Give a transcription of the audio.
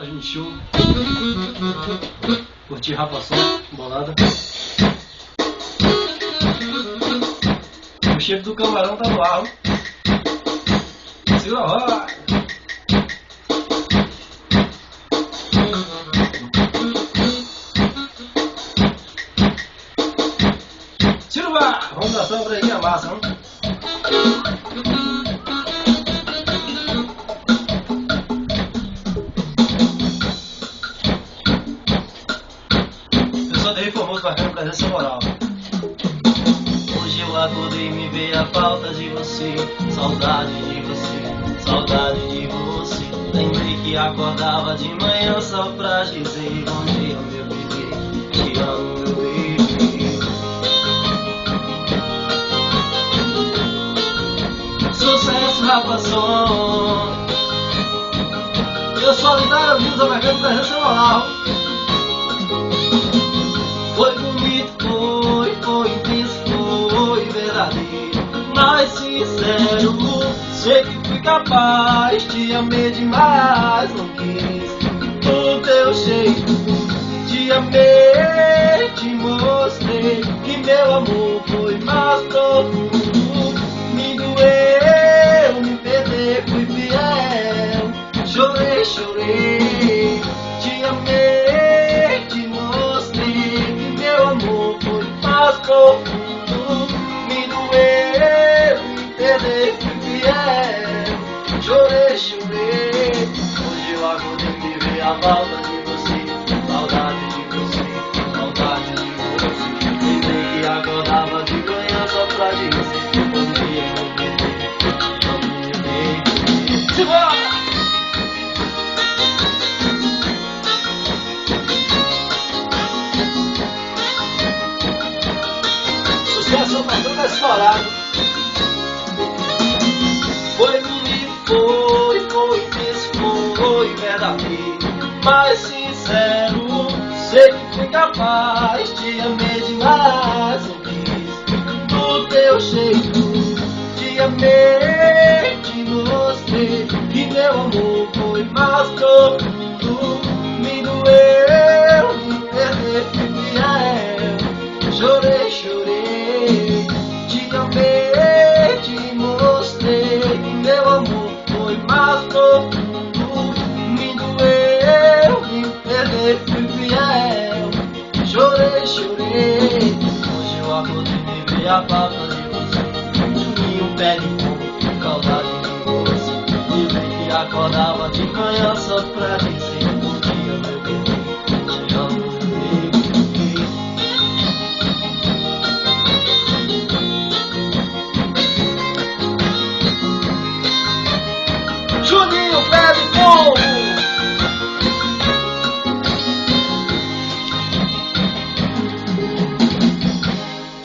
de show. Curti rapação, bolada. O chefe do camarão tá no ar. Segura a roda. Tira o bar. Vamos dar samba aí a massa, não? Reformoso bacana, presença moral. Hoje eu acordei e me veio a falta de você. Saudade de você, saudade de você. Lembrei que acordava de manhã só pra dizer bom dia, meu bebê. Te amo, meu bebê. Sucesso, rapazão. Eu solidário, Deus, a bacana, presença moral. Foi bonito, foi intenso, foi verdadeiro, mas sincero. Sei que fui capaz, te amei demais, não quis do teu jeito. Te amei, te mostrei que meu amor foi mais profundo. Me doeu, me perder, fui fiel. Chorei, chorei, te amei, te mostrei. Meu amor foi mais profundo. Me doeu, me perder, fui fiel. Chorei, chorei. Hoje eu acordei e me veio a falta de você. Saudade de você, saudade de você. Lembrei que acordava de manhã só pra dizer bom dia, meu bebê. Amo, meu bebê. Simbora! Sucesso pra tudo estourado. Foi bonito, foi intenso, foi verdadeiro, mas sincero. Sei que fui capaz, te amei demais, não quis do teu jeito. Te amei, te mostrei que meu amor foi mais profundo. Me doeu, me perder, fui fiel. Chorei, chorei, te amei, te mostrei que meu amor foi mais profundo. Me doeu, me perder, fui fiel. Chorei, chorei. Hoje eu acordei e me veio a falta de você. E um pé de fogo, saudade de você. Lembrei que acordava de manhã só pra dizer bom dia, meu bebê. Te amo, bebê. Juninho, pé de fogo.